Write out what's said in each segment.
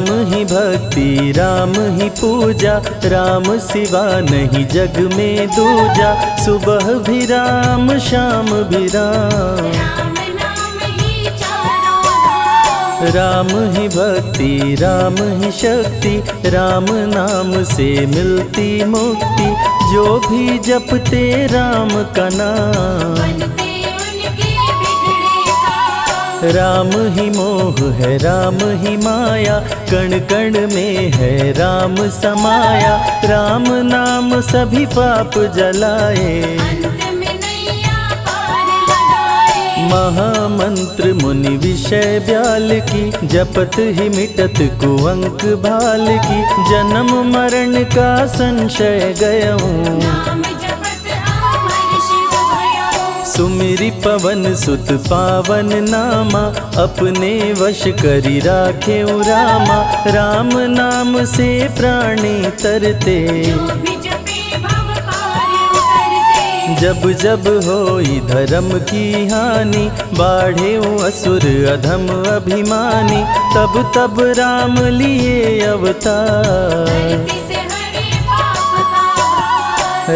राम ही भक्ति राम ही पूजा, राम सिवा नहीं जग में दूजा। सुबह भी राम शाम भी राम, राम ही भक्ति राम ही शक्ति, राम नाम से मिलती मुक्ति। जो भी जपते राम का नाम, राम ही मोह है राम ही माया, कण कण में है राम समाया। राम नाम सभी पाप जलाए, महामंत्र मुनि विषय ब्याल की, जपत ही मिटत कुअंक भाल की। जन्म मरण का संशय गयऊं, सुमिरि पवन सुत पावन नामा। अपने वश करी राखे रामा, राम नाम से प्राणी तरते। जब जब होई धर्म की हानि, बाढ़े असुर अधम अभिमानी। तब तब राम लिए अवतार,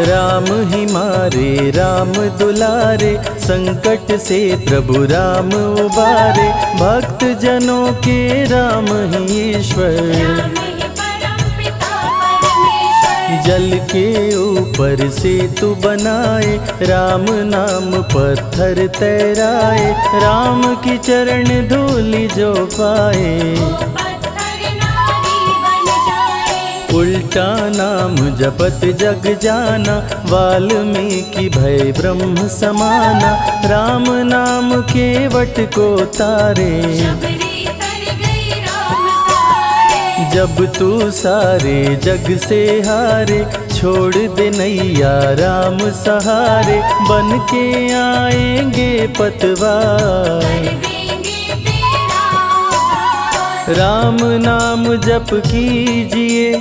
राम ही मारे राम दुलारे। संकट से प्रभु राम उबारे, भक्त जनों के राम ही ईश्वर। जल के ऊपर सेतु बनाए, राम नाम पत्थर तैराए। राम की चरण धूलि जो पाए, उल्टा नाम जपत जग जाना। वाल्मीकि भय ब्रह्म समाना, राम नाम के वट को तारे। जब तू सारे जग से हारे, छोड़ दे नैया राम सहारे। बन के आएंगे पतवार, राम नाम जप कीजिए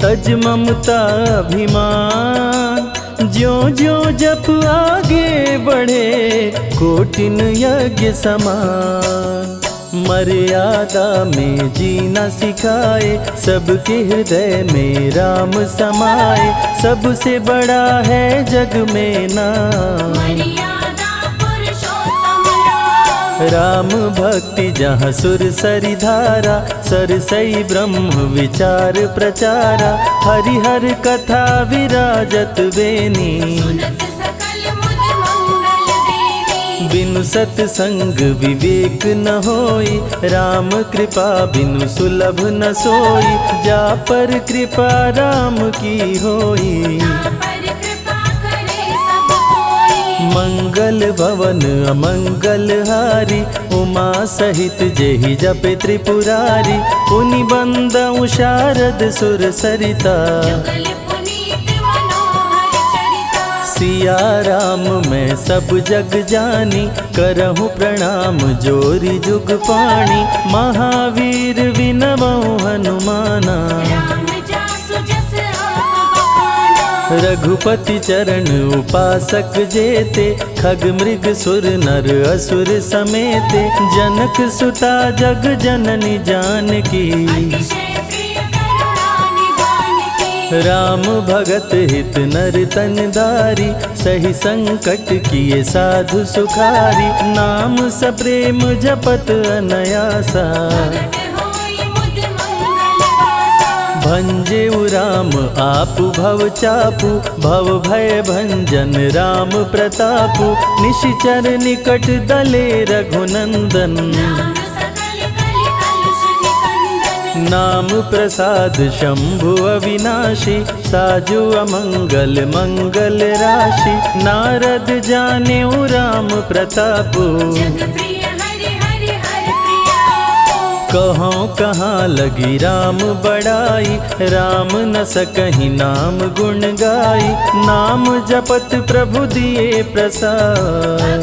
तज ममता अभिमान। ज्यों ज्यों जप आगे बढ़े, कोटिन यज्ञ समान। मर्यादा में जीना सिखाए, सबके हृदय में राम समाए। सबसे बड़ा है जग में नाम, राम भक्ति जहाँ सुर सरि धारा। सरसई ब्रह्म विचार प्रचारा, हरिहर कथा विराजत बेनी। बिनु सत्संग विवेक न होई, राम कृपा बिनु सुलभ न सोई। जा पर कृपा राम की होई, मंगल भवन अमंगल हारी। उमा सहित जेहि जपे त्रिपुरारी, पुनि बंदउ शारद सुर सरिता। सिया राम मैं सब जग जानी, करहूँ प्रणाम जोरी जुग पाणी। महावीर विनमऊ हनुमाना, रघुपति चरण उपासक जेते। खग मृग सुर नर असुर समेते, जनक सुता जग जननी जानकी। राम भगत हित नर तन धारी, सही संकट किए साधु सुखारी। नाम सप्रेम जपत अनयासा, भंजेउ राम आपु भव चापु। भव भय भंजन राम प्रतापु, निशिचर निकट दले रघुनंदन। नाम प्रसाद शंभु अविनाशी, साजु अमंगल मंगल राशि। नारद जानेउ राम प्रतापु, कहाँ कहाँ लगी राम बड़ाई। राम न सकहि नाम गुण गाई, नाम जपत प्रभु दिए प्रसाद।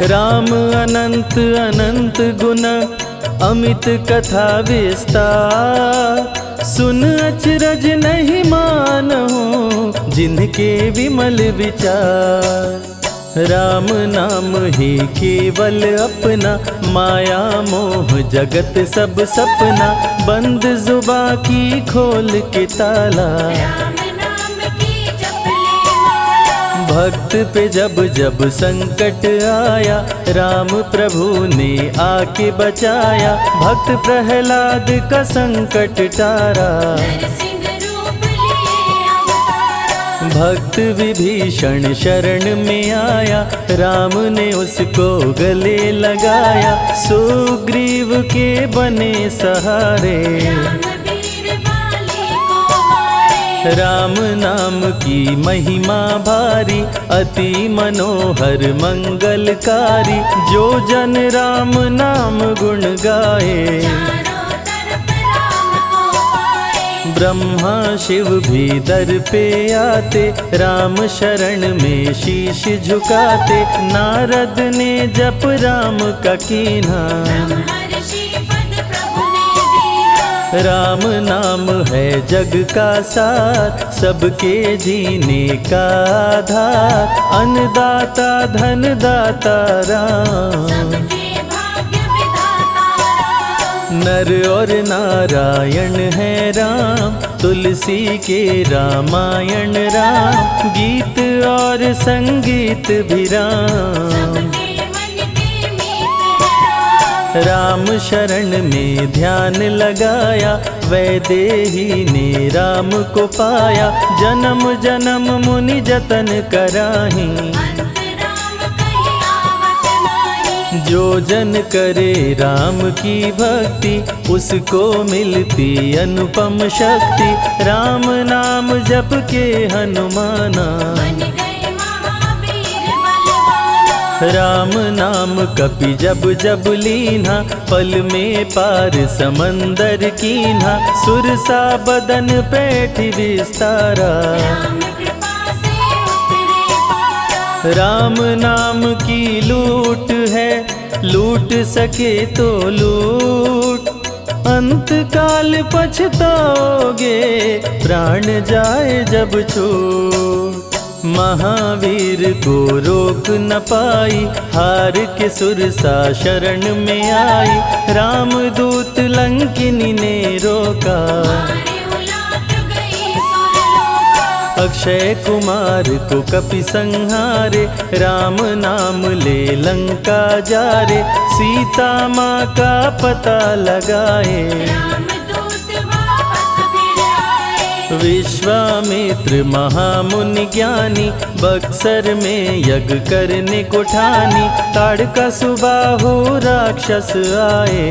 राम अनंत अनंत गुण, अमित कथा विस्तार। सुन अचरज नहीं मानहु, जिनके विमल विचार। राम नाम ही केवल अपना, माया मोह जगत सब सपना, बंद जुबा की खोल के ताला। भक्त पे जब जब संकट आया, राम प्रभु ने आके बचाया, भक्त प्रहलाद का संकट टारा। भक्त विभीषण शरण में आया, राम ने उसको गले लगाया, सुग्रीव के बने सहारे। राम नाम की महिमा भारी, अति मनोहर मंगलकारी, जो जन राम नाम गुण गाए। ब्रह्मा शिव भी दर पे आते, राम शरण में शीश झुकाते, नारद ने जप राम का कीन्हा। राम नाम है जग का सार, सबके जीने का आधार, अन्नदाता धनदाता राम। नर और नारायण है राम, तुलसी के रामायण राम, गीत और संगीत भी राम। राम शरण में ध्यान लगाया, वैदेही ने राम को पाया, जन्म जन्म मुनि जतन कराही। जो जन करे राम की भक्ति, उसको मिलती अनुपम शक्ति, राम नाम जप के हनुमाना। राम नाम कपि जब जब लीन्हा, पल में पार समंदर कीन्हा, सुरसा बदन पैठ विस्तारा। राम नाम की लूट है, लूट सके तो लूट, अंत काल पछताओगे, प्राण जाए जब छूट। महावीर को रोक न पाई, हार के सुरसा शरण में आई, रामदूत लंकिनी ने रोका। अक्षय कुमार को कपि संहारे, राम नाम ले लंका जारे, सीता माँ का पता लगाए। विश्वामित्र महामुनि ज्ञानी, बक्सर में यज्ञ करने को ठानी, ताड़का सुबाहु राक्षस आए।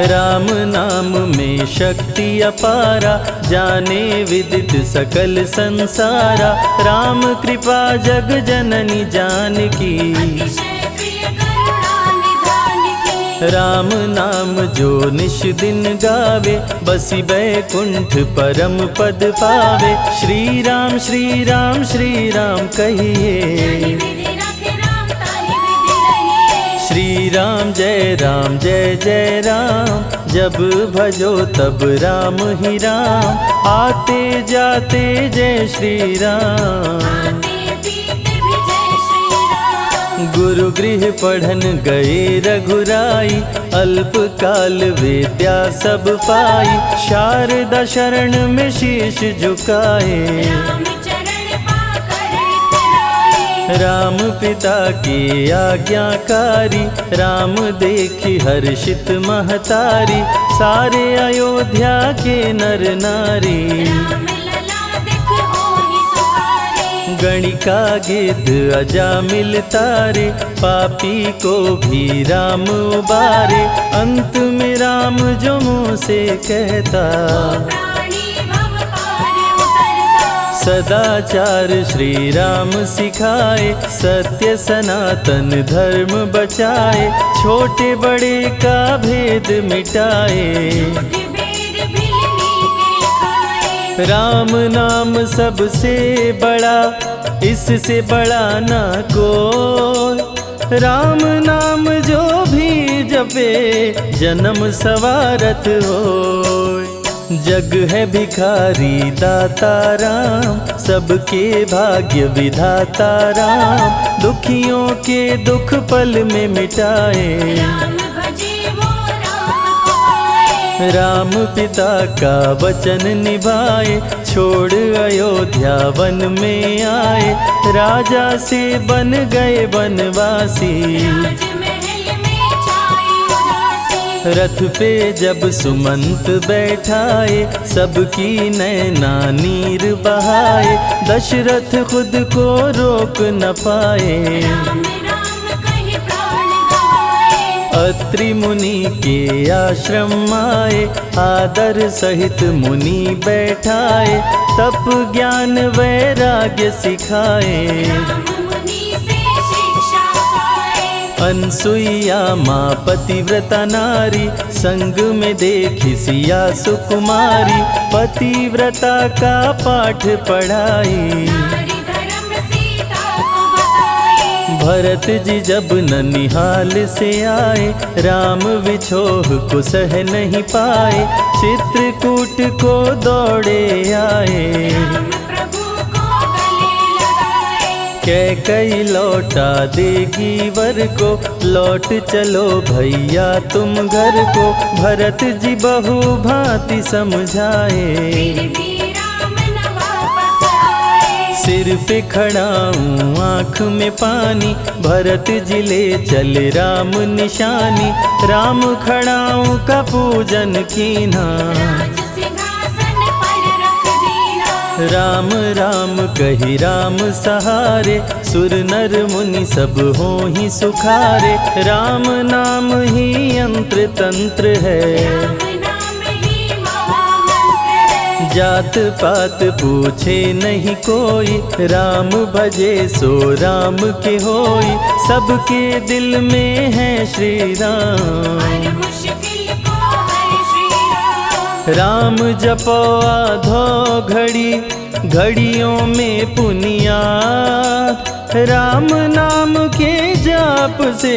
राम नाम में शक्ति अपारा, जाने विदित सकल संसारा, राम कृपा जग जननी जानकी। राम नाम जो निश दिन गावे, बसी बैकुंठ परम पद पावे, श्री राम श्री राम श्री राम कहिए। श्री राम जय जय राम, जब भजो तब राम ही राम, आते जाते जय श्री राम। गुरु गृह पढ़न गए रघुराई, अल्प काल विद्या सब पाई, शारदा शरण में शीश झुकाए। राम पिता की आज्ञाकारी, राम देखी हर्षित महतारी, सारे अयोध्या के नर नारी। गणिका गिद्ध अजामिल तारे, पापी को भी राम उबारे, अंत में राम जो मुँह से कहता। सदाचार श्री राम सिखाए, सत्य सनातन धर्म बचाए, छोटे बड़े का भेद मिटाए। राम नाम सबसे बड़ा, इससे बड़ा ना कोई, राम नाम जो भी जपे जन्म सवारत होय। जग है भिखारी दाता राम, सबके भाग्य विधाता राम, दुखियों के दुख पल में मिटाए। राम भजे वो राम को पाए। राम पिता का वचन निभाए, छोड़ अयोध्या वन में आए, राजा से बन गए वनवासी। राजमहल में छाई उदासी। रथ पे जब सुमंत बैठाए, सबकी नैना नीर बहाए, दशरथ खुद को रोक न पाए। राम राम कहि प्राण गवाए। अत्रि मुनि के आश्रम आए, आदर सहित मुनि बैठाए, तप ज्ञान वैराग्य सिखाए। राम मुनि से शिक्षा पाए। अनसुईया माँ पतिव्रता नारी, संग में देखी सिया सुकुमारी, पतिव्रता का पाठ पढ़ाई। नारी धर्म सीता को बताए। भरत जी जब ननिहाल से आए, राम विछोह को सह नहीं पाए, चित्रकूट को दौड़े आए। राम प्रभु को गले लगाए। कैकई लौटा देगी वर को, लौट चलो भैया तुम घर को, भरत जी बहु भांति समझाए। फिर भी राम न वापस आए। सिर पे खड़ाऊं आँख में पानी, भरत जी ले चले राम निशानी, राम खड़ाऊं का पूजन कीना। राज सिंहासन पर रख दीना। राम राम कही राम सहारे, सुर नर मुनि सब हो ही सुखारे, राम नाम ही यंत्र तंत्र है। राम नाम ही महामंत्र है। जात पात पूछे नहीं कोई, राम भजे सो राम के होई, सबके दिल में है श्री राम। हर मुश्किल को हर श्री राम। राम जपो आधो घड़ी, घड़ियों में पुनियाद, राम नाम के जाप से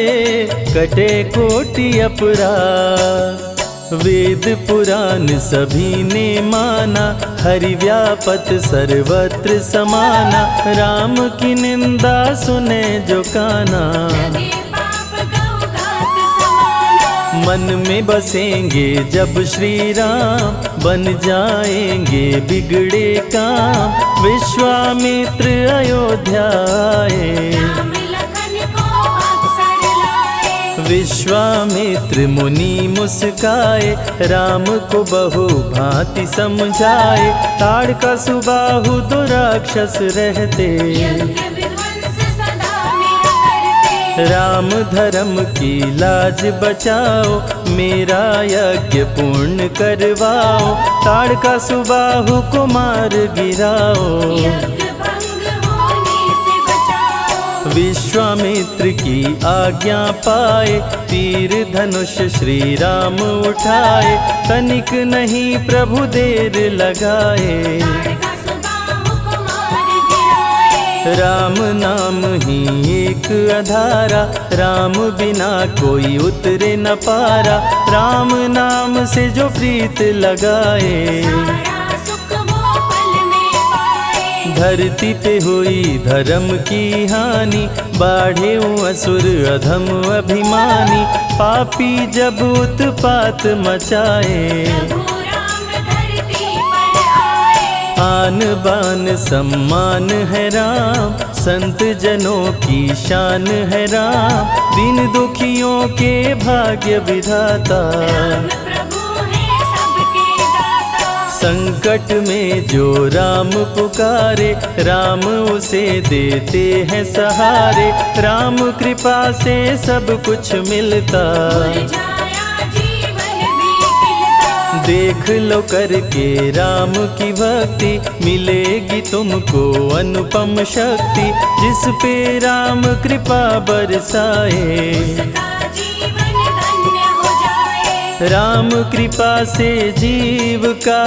कटे कोटि अपराध। वेद पुराण सभी ने माना, हरि व्यापत सर्वत्र समाना, राम की निंदा सुने जो काना। लगे पाप गौ घात समाना। मन में बसेंगे जब श्री राम, बन जाएंगे बिगड़े काम, विश्वामित्र अयोध्या आए। राम लखन को अवसर लाए। विश्वामित्र मुनि मुस्काए, राम को बहु भांति समझाए, ताड़का सुबाहु दो राक्षस रहते। यज्ञ विध्वंस सदा मेरा करते। राम धर्म की लाज बचाओ, मेरा यज्ञ पूर्ण करवाओ, ताड़का सुबाहु को मार गिराओ। यज्ञ भंग होने से बचाओ। विश्वामित्र की आज्ञा पाए, तीर धनुष श्री राम उठाए, तनिक नहीं प्रभु देर लगाए। ताड़का सुबाहु को मार गिराए। राम नाम ही एक आधारा, राम बिना कोई उतरे न पारा, राम नाम से जो प्रीत लगाए। सारा सुख वो पल में पाए। धरती पे हुई धर्म की हानि, बाढ़े असुर अधम अभिमानी, पापी जब उत्पात मचाए। प्रभु राम धरती पर आए। आन बान सम्मान है राम, संत जनों की शान है राम, दीन दुखियों के भाग्य विधाता। राम प्रभु है सबके दाता। संकट में जो राम पुकारे, राम उसे देते हैं सहारे, राम कृपा से सब कुछ मिलता। मुरझाया जीवन भी खिलता। देख लो करके राम की भक्ति, मिलेगी तुमको अनुपम शक्ति, जिस पे राम कृपा बरसाए। उसका जीवन धन्य हो जाए। राम कृपा से जीव का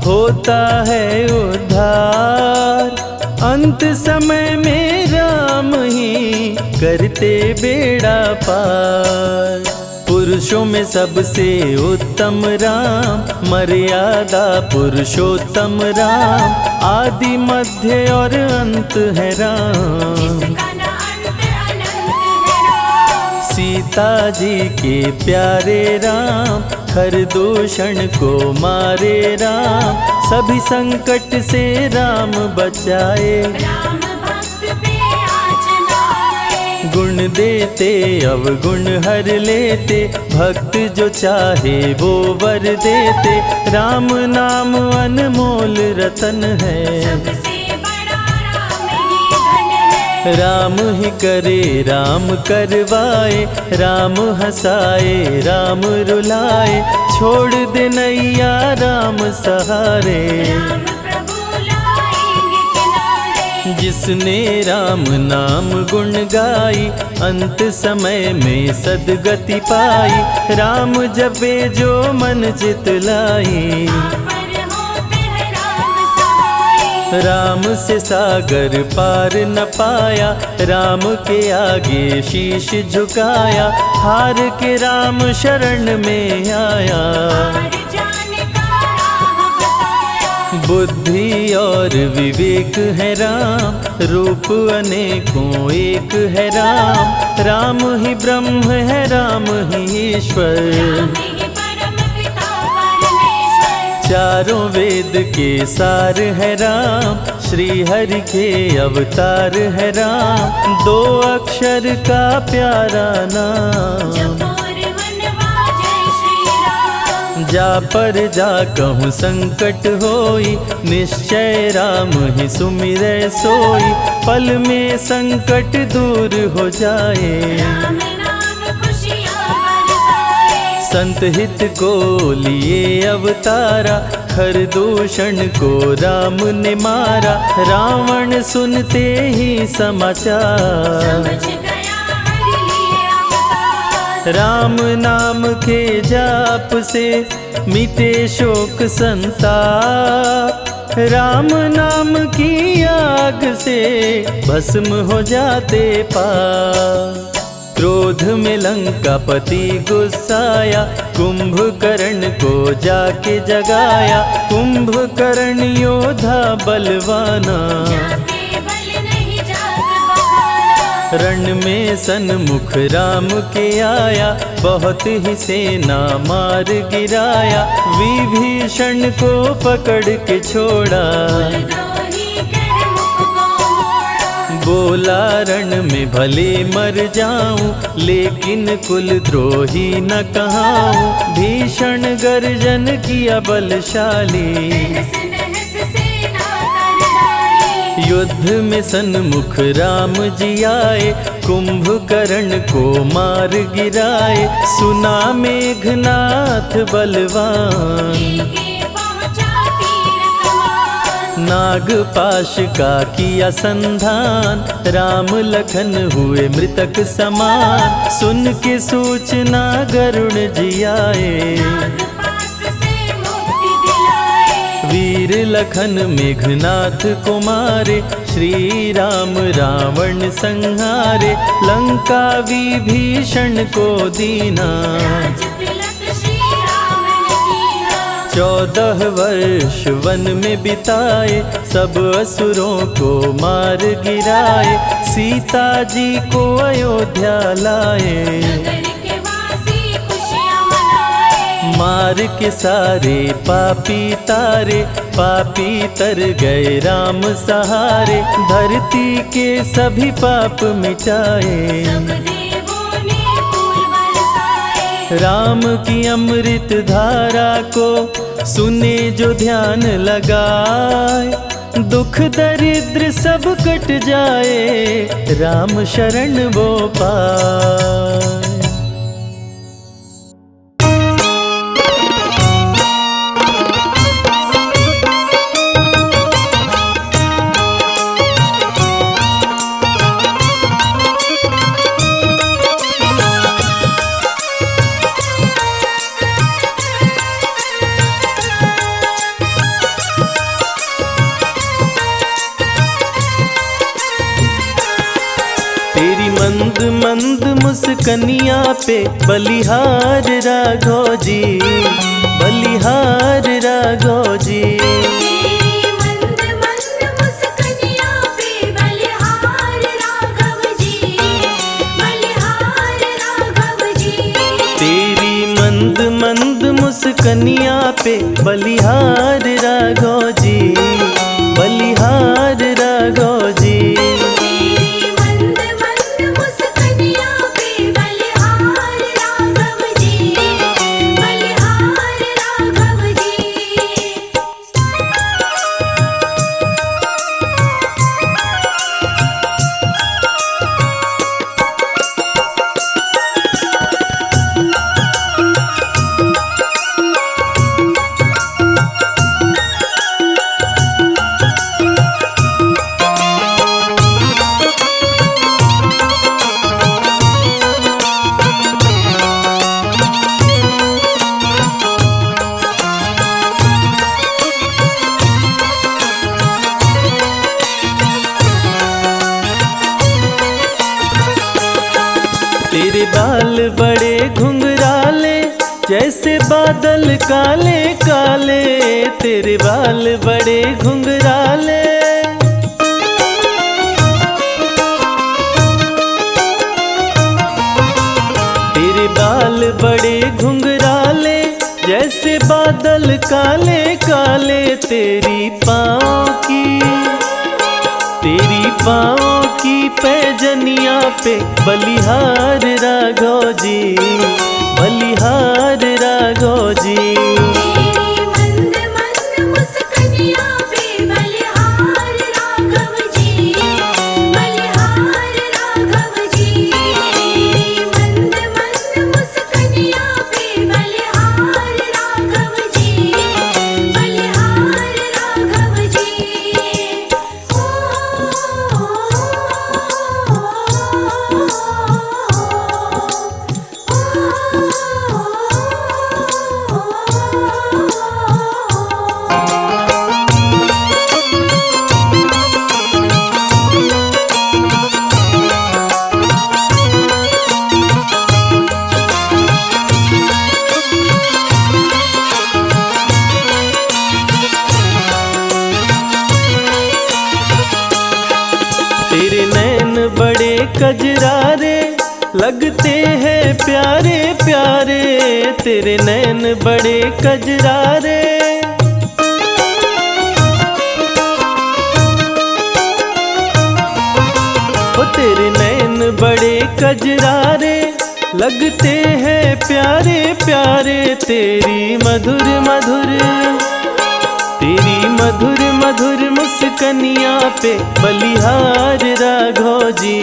होता है उद्धार, अंत समय में राम ही करते बेड़ा पार। पुरुषों में सबसे उत्तम राम, मर्यादा पुरुषोत्तम राम, आदि मध्य और अंत है राम। जिसका न अंत अनंत है राम। सीता जी के प्यारे राम, खरदूषण को मारे राम, सभी संकट से राम बचाए। राम भक्त पे आँच न आए। गुण देते अवगुण हर लेते, भक्त जो चाहे वो वर देते। राम नाम अनमोल रतन है, सबसे बड़ा राम ही धन है। राम ही करे राम करवाए, राम हंसाए राम रुलाए, छोड़ दे नैया राम सहारे। राम प्रभु लाएंगे किनारे। जिसने राम नाम गुण गाई, अंत समय में सदगति पाई। राम जपे जो मन चित लाई, पर होते हैं राम सहाय। राम से सागर पार न पाया, राम के आगे शीश झुकाया। हार के राम शरण में आया, हार जाने का राह बताया। बुद्धि और विवेक है राम, रूप अनेकों एक है राम। राम ही ब्रह्म है राम ही ईश्वर, राम ही परम पिता परमेश्वर। चारों वेद के सार है राम, श्री हरि के अवतार है राम। दो अक्षर का प्यारा नाम, जपोर वनवा जय श्री राम। जा पर जा कहूँ संकट होई, निश्चय राम ही सुमिरै सोई। पल में संकट दूर हो जाए, राम नाम खुशियाँ बरसाए। संत हित को लिए अवतारा, खरदूषण को राम ने मारा। रावण सुनते ही समाचार, समझ गया हरि लिए अवतार। राम नाम के जाप से मिटे शोक संताप। राम नाम की आग से भस्म हो जाते पाप। क्रोध में लंकापति गुस्साया, कुंभकर्ण को जाके जगाया। कुंभकर्ण योद्धा बलवाना, जाके बल नहीं जाग बहाना। रण में सन्मुख राम के आया, बहुत ही सेना मार गिराया। विभीषण को पकड़ के छोड़ा, द्रोही कह मुख को मोड़ा। बोला रण में भले मर जाऊं, लेकिन कुल द्रोही न कहाऊं। भीषण गर्जन किया बलशाली, तहस नहस सेना कर डाली। युद्ध में सन्मुख राम जी आए, कुंभकर्ण को मार गिराए। सुना मेघनाथ बलवान, लेके पहुँचा तीर कमान। नागपाश का किया संधान। राम लखन हुए मृतक समान, सुन के सूचना गरुण जी आए। नागपाश से मुक्ति दिलाए। वीर लखन मेघनाथ को मारे, श्री राम रावण संहारे। लंका विभीषण को दीना, राज तिलक श्री राम ने कीना। 14 वर्ष वन में बिताए, सब असुरों को मार गिराए। सीता जी को अयोध्या लाए, नगर के वासी खुशियाँ मनाए। मार के सारे पापी तारे। पापी तर गए राम सहारे, धरती के सभी पाप मिटाए। सब देवों ने फूल बरसाए। राम की अमृत धारा को सुने जो ध्यान लगाए। दुख दरिद्र सब कट जाए, राम शरण वो पाए। मंद मुस्कनिया पे बलिहार राघव जी, बलिहार राघव जी। तेरी मंद मंद मुस्कनिया पे बलिहार राघव जी, बलिहार राघव जी। तेरी मंद मंद मुस्कनिया पे बलिहार राघव जी, बलिहार राघव जी। तेरी मंद मंद मुस्कनिया पे बलिहार राघव जी, बलिहार राघव जी। तेरे बाल बड़े घुंघराले जैसे बादल काले काले, तेरे बाल बड़े घुंघराले। तेरे बाल बड़े घुंघराले जैसे बादल काले काले, तेरी पाँव की पैजनिया पे बलिहार राघव जी, बलिहार राघव जी। तेरी मंद मंद मुस्कनिया पे बलिहार राघव जी, बलिहार राघव जी। तेरी मंद मंद मुस्कनिया पे बलिहार राघव जी, बलिहार राघव जी। तेरे नैन बड़े कजरारे लगते हैं प्यारे प्यारे, तेरे नैन बड़े कजरारे। ओ तेरे नैन बड़े कजरारे लगते हैं प्यारे प्यारे, तेरी मधुर मधुर मुस्कनिया पे बलिहार राघव जी,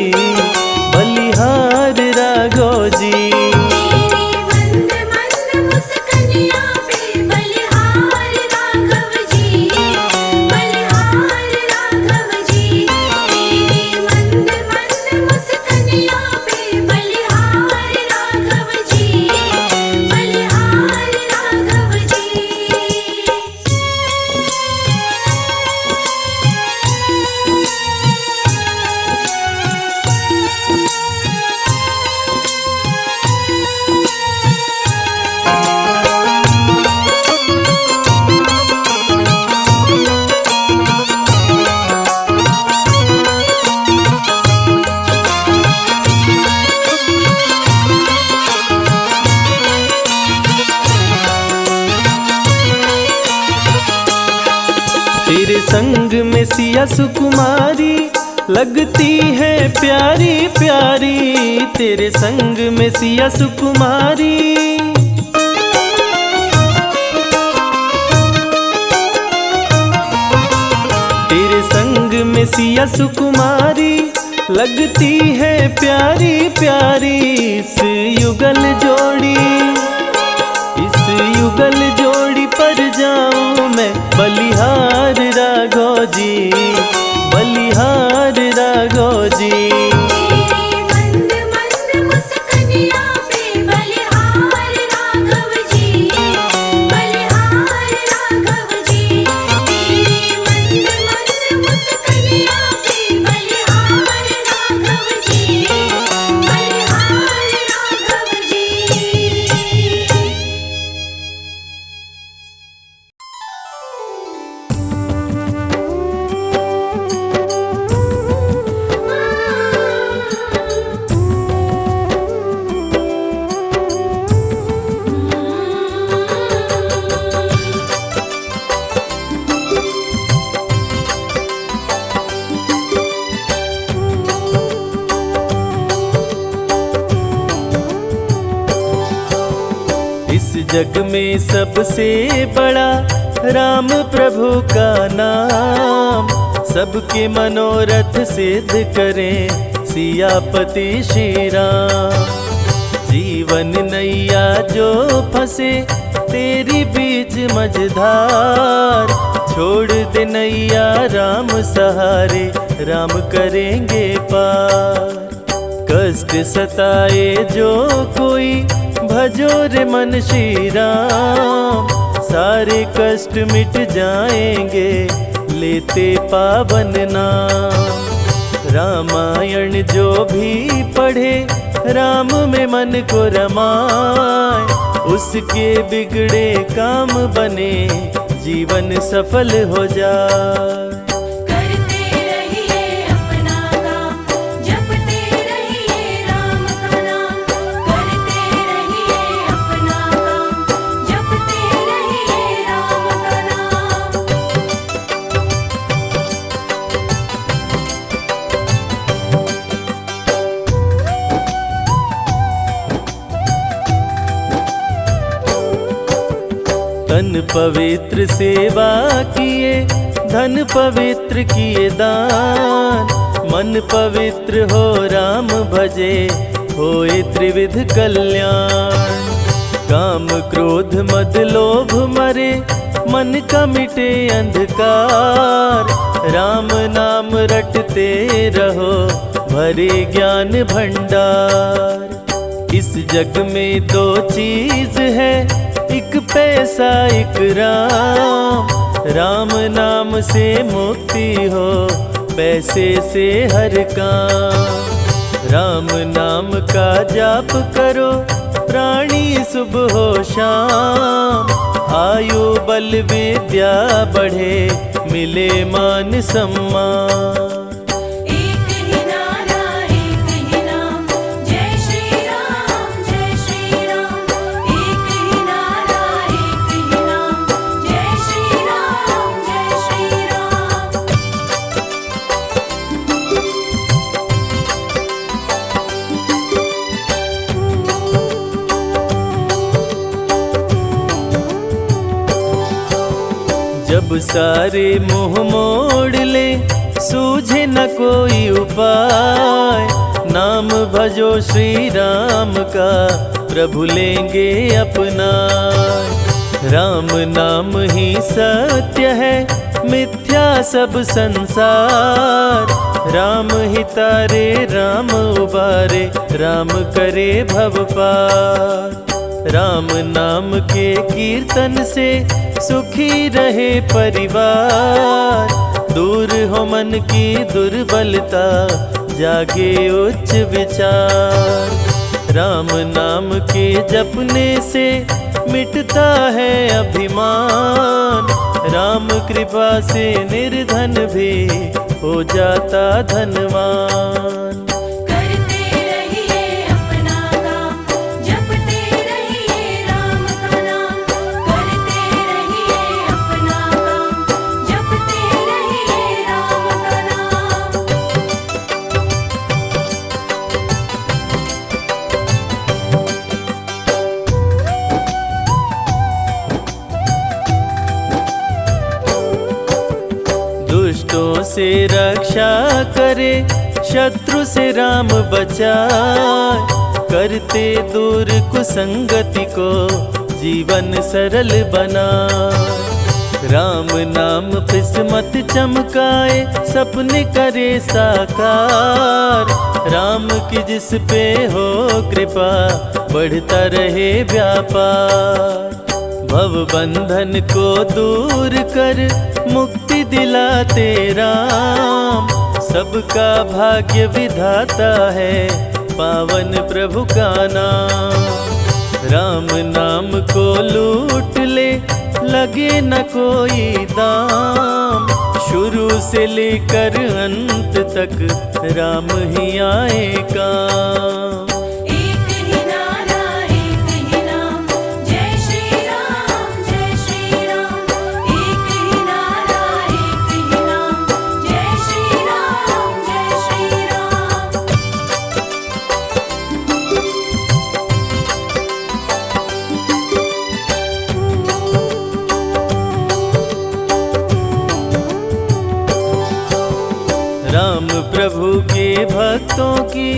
बलिहार राघव जी। तेरी मंद मंद मुस्कनिया पे बलिहार राघव जी, बलिहार राघव जी। तेरी मंद मंद मुस्कनिया पे बलिहार राघव जी, बलिहार राघव जी। तेरे संग में सिया सुकुमारी लगती है प्यारी प्यारी, तेरे संग में सिया सुकुमारी। तेरे संग में सिया सुकुमारी लगती है प्यारी प्यारी, इस युगल जोड़ी पर जाऊं मैं बलिहार राघव जी, बलिहार राघव जी। तेरी मंद मंद मुस्कनिया पे बलिहार राघव जी, बलिहार राघव जी। तेरी मंद मंद मुस्कनिया पे बलिहार राघव जी, इस जग में सबसे बड़ा राम प्रभु का नाम, सबके मनोरथ सिद्ध करें सियापति श्री राम। जीवन नैया जो फंसे तेरी बीच मझधार, छोड़ दे नैया राम सहारे, राम करेंगे पार। कष्ट सताए जो कोई भजो रे मन श्री राम, सारे कष्ट मिट जाएंगे लेते पावन नाम। रामायण जो भी पढ़े राम में मन को रमाए, उसके बिगड़े काम बने जीवन सफल हो जाए। करते रहिए अपना काम, जपते रहिए राम का नाम। करते रहिए अपना काम, जपते रहिए राम का नाम। तन पवित्र सेवा किए, धन पवित्र किए दान, मन पवित्र हो राम भजे, होए त्रिविध कल्याण। काम क्रोध मद लोभ मरे, मन का मिटे अंधकार, राम नाम रटते रहो भरे ज्ञान भंडार। इस जग में दो चीज है, एक पैसा एक राम, राम नाम से मुक्ति हो पैसे से हर काम। राम नाम का जाप करो प्राणी सुबह हो शाम, आयु बल विद्या बढ़े मिले मान सम्मान। एक ही नारा एक ही नाम, जय श्री राम जय श्री राम। एक ही नारा एक ही नाम, जय श्री राम जय श्री राम। जब सारे मोह मोड़ ले सूझे न कोई उपाय, नाम भजो श्री राम का प्रभु लेंगे अपना। राम नाम ही सत्य है मिथ्या सब संसार, राम ही तारे राम उबारे, राम करे भव पार। राम नाम के कीर्तन से सुखी रहे परिवार, दूर हो मन की दुर्बलता जागे उच्च विचार। राम नाम के जपने से मिटता है अभिमान, राम कृपा से निर्धन भी हो जाता धनवान। करते रहिए अपना काम, जपते रहिए राम का नाम। करते रहिए अपना काम, जपते रहिए राम का नाम। दुष्टों से रक्षा करे, शत्रु से राम बचाए, करते दूर कुसंगति को जीवन सरल बनाए। राम नाम किस्मत चमकाए, सपने करे साकार, राम की जिस पे हो कृपा बढ़ता रहे व्यापार। भव बंधन को दूर कर मुक्ति दिलाते राम, सबका भाग्य विधाता है पावन प्रभु का नाम। राम नाम को लूट ले लगे न कोई दाम, शुरू से लेकर अंत तक राम ही आए काम। एक ही नारा एक ही नाम, जय श्री राम जय श्री राम। एक ही नारा एक ही नाम, जय श्री राम जय श्री राम। प्रभु के भक्तों की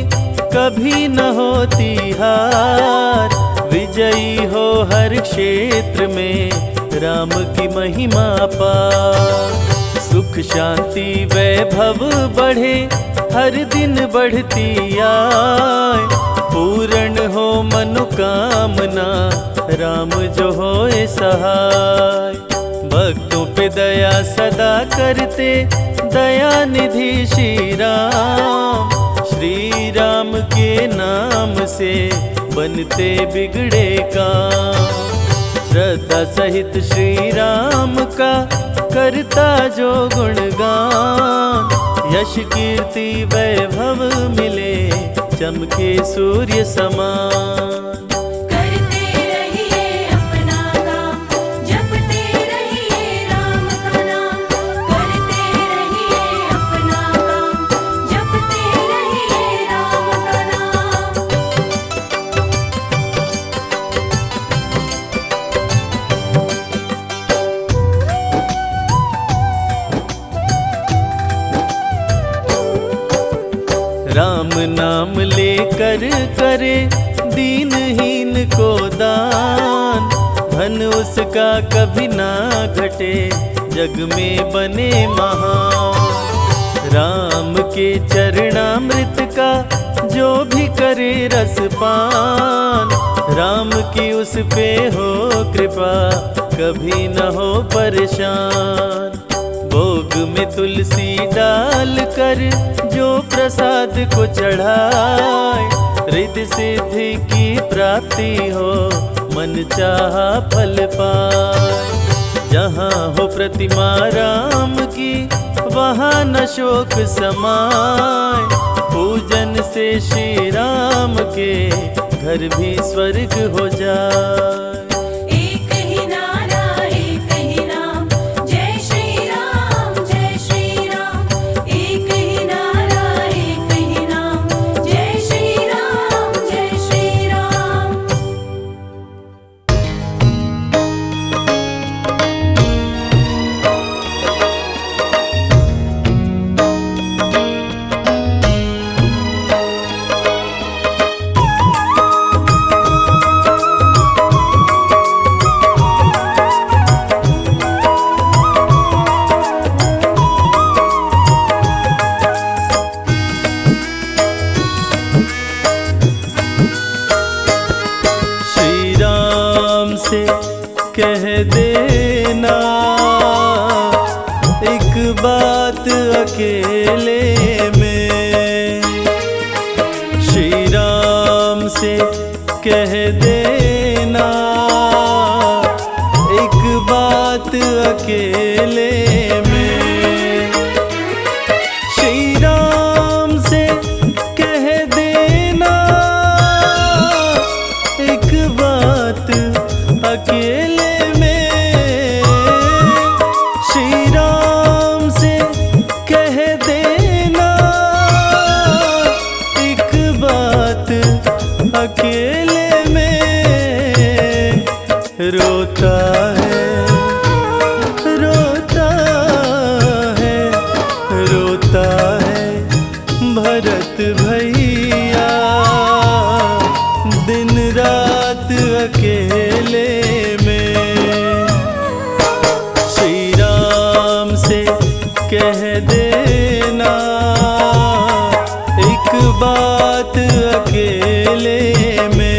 कभी न होती हार। विजयी हो हर क्षेत्र में राम की महिमा पार। सुख शांति वैभव बढ़े हर दिन बढ़ती आए। पूर्ण हो मनोकामना राम जो होए सहाय। भक्तों पे दया सदा करते दया निधि श्री राम। श्री राम के नाम से बनते बिगड़े काम। श्रद्धा सहित श्री राम का करता जो गुणगान। यश कीर्ति वैभव मिले चमके सूर्य समान। करते रहिए अपना काम, जपते रहिए राम का नाम। करते रहिए अपना काम, जपते रहिए राम का नाम। राम नाम लेकर करे दीनहीन को दान। धन उसका कभी ना घटे जग में बने महान। राम के चरणामृत का जो भी करे रसपान। राम की उस पे हो कृपा कभी न हो परेशान। भोग में तुलसी डाल कर जो प्रसाद को चढ़ाए। रिद्धि सिद्धि की प्राप्ति हो मन चाहा फल पाए। जहाँ हो प्रतिमा राम की वहाँ न शोक समाए। पूजन से श्री राम के घर भी स्वर्ग हो जाए। एक ही नारा एक ही नाम, जय श्री राम जय श्री राम। एक ही नारा एक ही नाम, जय श्री राम जय श्री राम। श्री राम से कह देना एक बात अकेले में। श्री राम से कह देना एक बात अकेले में। श्री राम से कह देना एक बात अकेले में। श्री राम से कह देना एक बात अकेले में। रोता है रोता है रोता है भरत भैया। दिन रात अकेले में। श्री राम से कह देना एक बात अकेले में।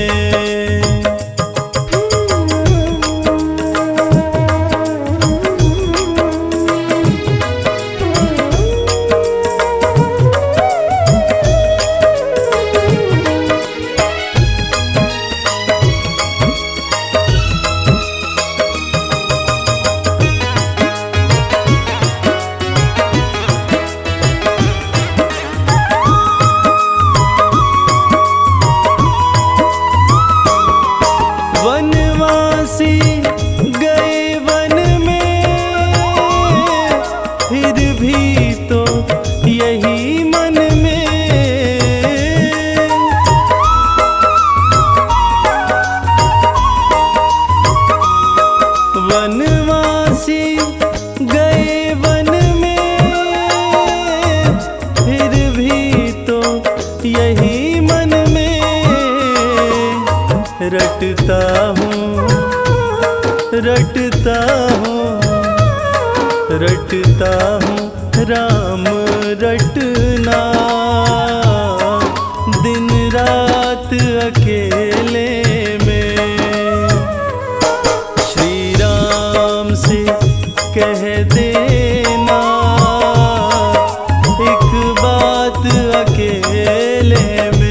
वनवासी गए वन में फिर भी तो यही मन में। वनवासी गए वन में फिर भी रटता हूँ राम रटना, दिन रात अकेले में। श्री राम से कह देना एक बात अकेले में।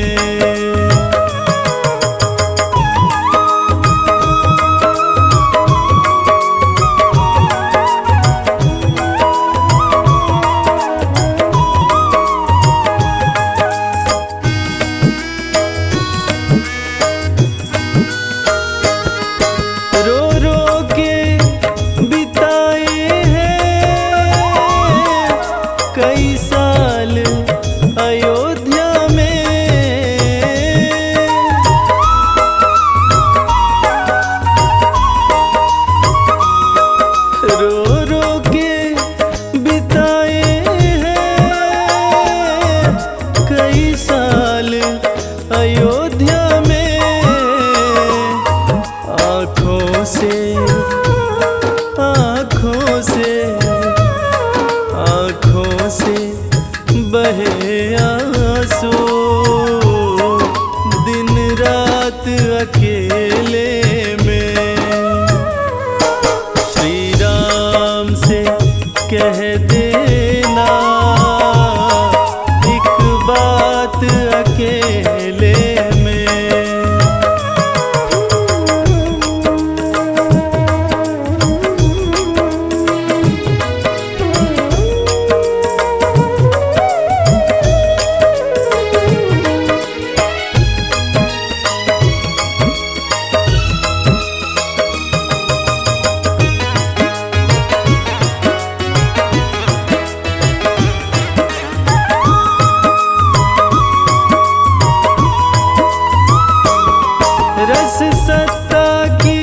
कई साल अयोध्या में, रो रो के बिताए हैं कई साल अयोध्या में। आँखों से बहे आंसू, दिन रात अकेले में। श्री राम से कह देना एक बात अकेले में। रस सत्ता की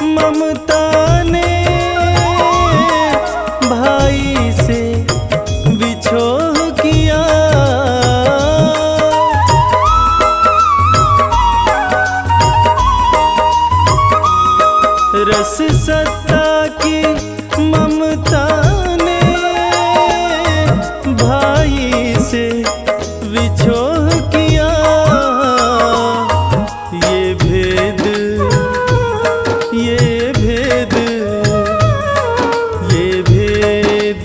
ममता ने भाई से बिछोह किया, रस सत्ता की ममता ने भाई से बिछोह किया। ये भेद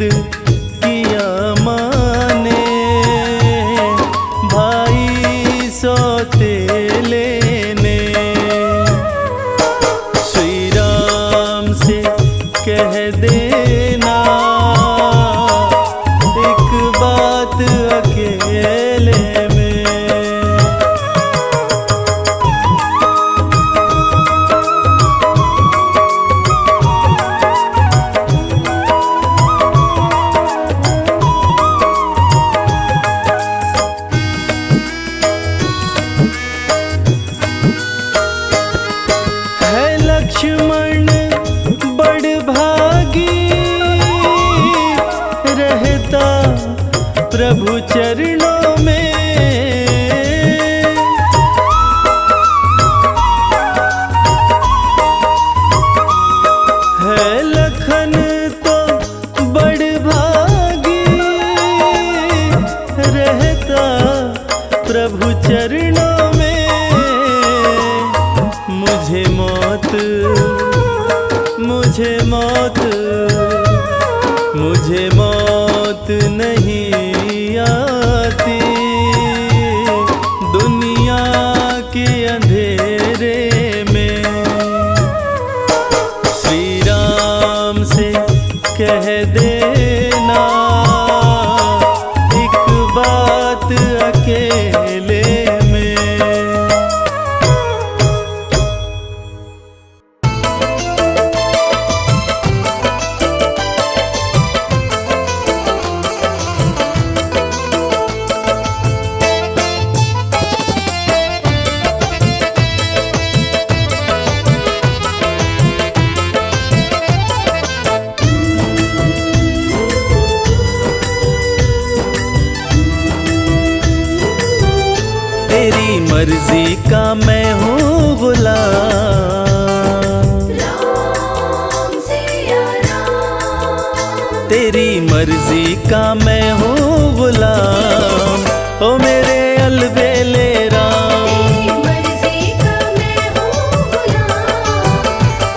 किया माने भाई सौतेले ने। श्री राम से कह देना एक बात अकेले में। लक्ष्मण बड़भागी रहता प्रभु चरणों में, है लखन तो बड़भागी रहता प्रभु चरणों में। मुझे मौत नहीं आती दुनिया के अंधेरे में। श्री राम से कह देना एक बात अकेले में। तेरी मर्जी का मैं हूँ गुलाम, का मैं हूँ गुलाम, ओ मेरे अलबेले राम। तेरी मर्जी का मैं हूँ गुलाम,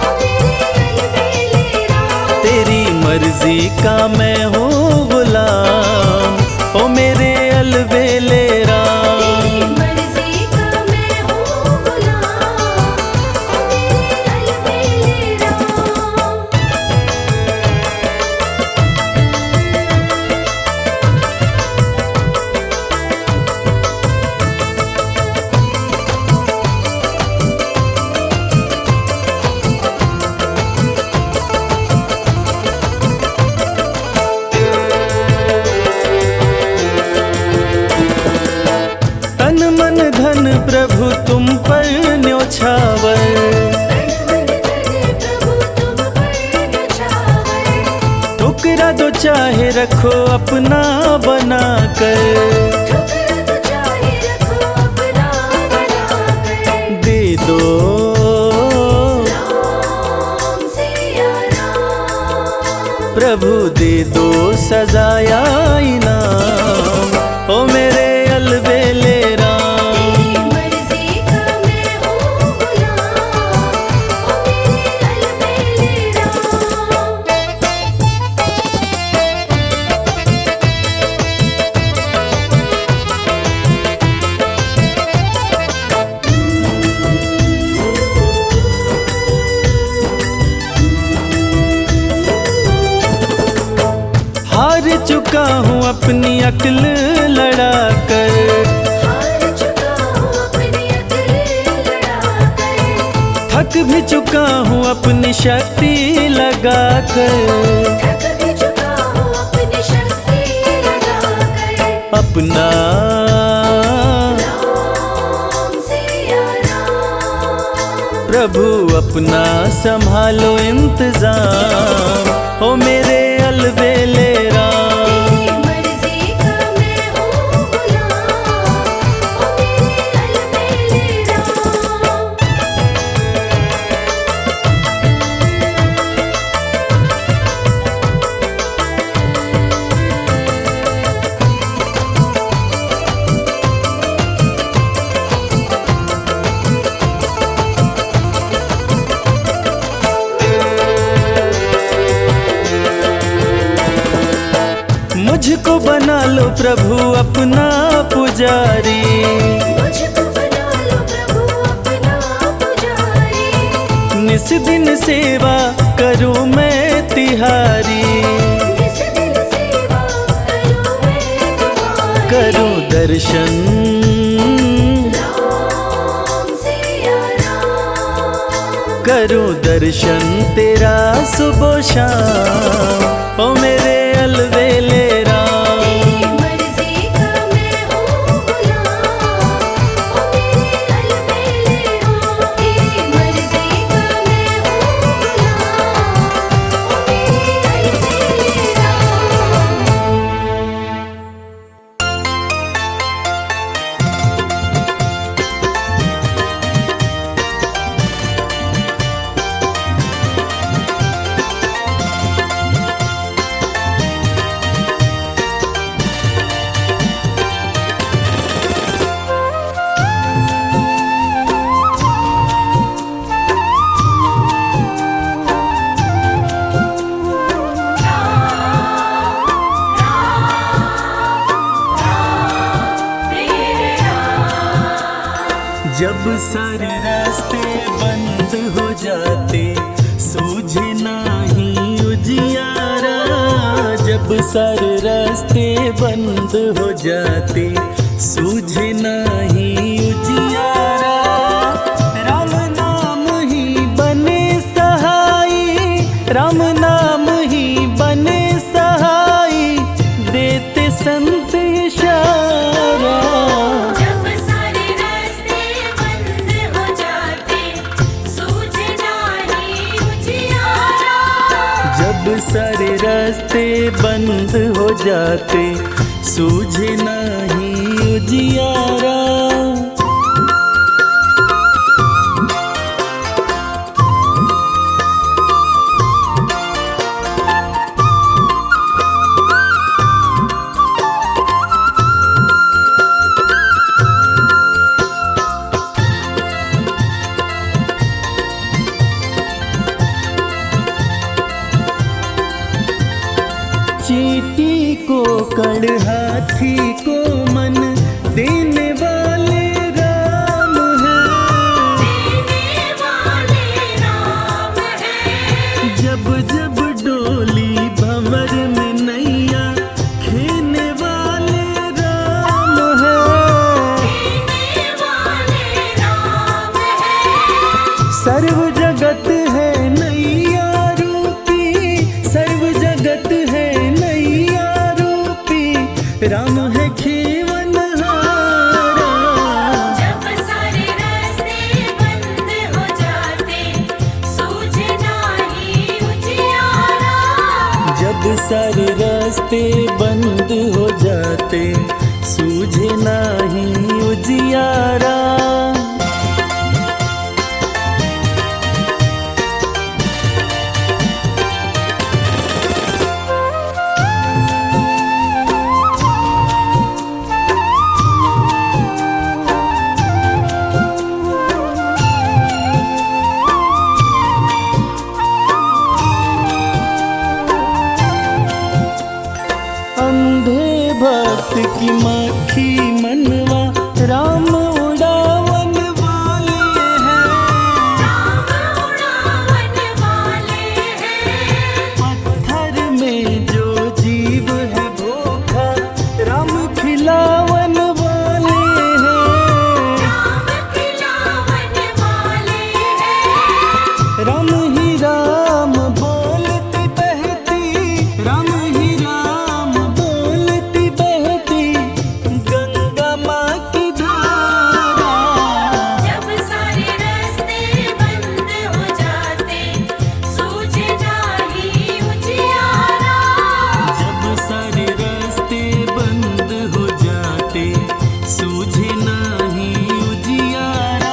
ओ मेरे अलबेले राम। तेरी मर्जी का मैं हूँ गुलाम, ओ मेरे अलबेले राम। तेरी मर्जी का मैं हूँ गुलाम, ओ मेरे अलबेले राम। तन मन धन प्रभु तुम पर न्योछावर, तन मन धन प्रभु तुम पर न्योछावर। ठुकरा दो चाहे रखो अपना बनाकर, ठुकरा तो चाहे रखो अपना बनाकर। दे दो राम सिया राम। प्रभु दे दो सजाया इनाम, ओ मेरे अलबेले राम। तेरी मर्जी का मैं हूँ गुलाम, ओ मेरे अलबेले राम। हार चुका हूँ अपनी अक्ल लड़ाकर, हार चुका हूँ अपनी अक्ल लड़ाकर। थक भी चुका हूँ अपनी शक्ति लगाकर, थक भी चुका हूँ अपनी शक्ति लगाकर। अपना राम सिया राम। प्रभु अपना संभालो इंतजाम, ओ मेरे अलबेले राम। तेरी मर्जी का मैं हूँ गुलाम, ओ मेरे अलबेले राम। मुझको बना लो प्रभु अपना पुजारी, मुझको बना लो प्रभु अपना पुजारी। निस दिन सेवा करूँ मैं तिहारी, इस दिन सेवा करूँ मैं तुम्हारी। करूँ दर्शन राम सिया राम। करूँ दर्शन तेरा सुबह शाम, ओ मेरे अलबेले राम। तेरी मर्जी का मैं हूँ गुलाम, ओ मेरे अलबेले राम। तेरी मर्जी का मैं हूँ गुलाम, ओ मेरे अलबेले राम। जब सारे रास्ते बंद हो जाते, सूझे नहीं उजियारा। जब सारे रास्ते बंद हो जाते, सूझे नहीं उजियारा। राम नाम ही बने सहाई, राम नाम ही बने सहाई, देते संत इशारा। जब सारे रास्ते बंद हो जाते, सूझे नहीं उजियारा। जब सारे रास्ते बंद हो जाते, सूझे नहीं उजियारा। चींटी को कण हाथी को मन देने वाले राम हैं। देने वाले राम हैं। जब जब डोली भंवर में नैया खेने वाले राम हैं। देने वाले राम हैं। सर्व जगत है नैया रूपी, सर्व जगत है नैया रूपी, राम है खेवनहारा। जब सारे रास्ते बंद हो जाते सूझे नाही उजियारा। जब सारे रास्ते बंद हो जाते सूझे नाही उजियारा। अंधे भक्त की मक्खी मनवा राम उड़ावन वाले हैं। राम उड़ावन वाले हैं। पत्थर में जो जीव है भूखा राम खिलावन वाले हैं। राम खिलावन वाले हैं। राम ही राम बोलती बहती, राम ही राम बोलती बहती गंगा माँ की धारा। जब सारे रास्ते बंद हो जाते सूझे नाही उजियारा। जब सारे रास्ते बंद हो जाते सूझे नाही उजियारा।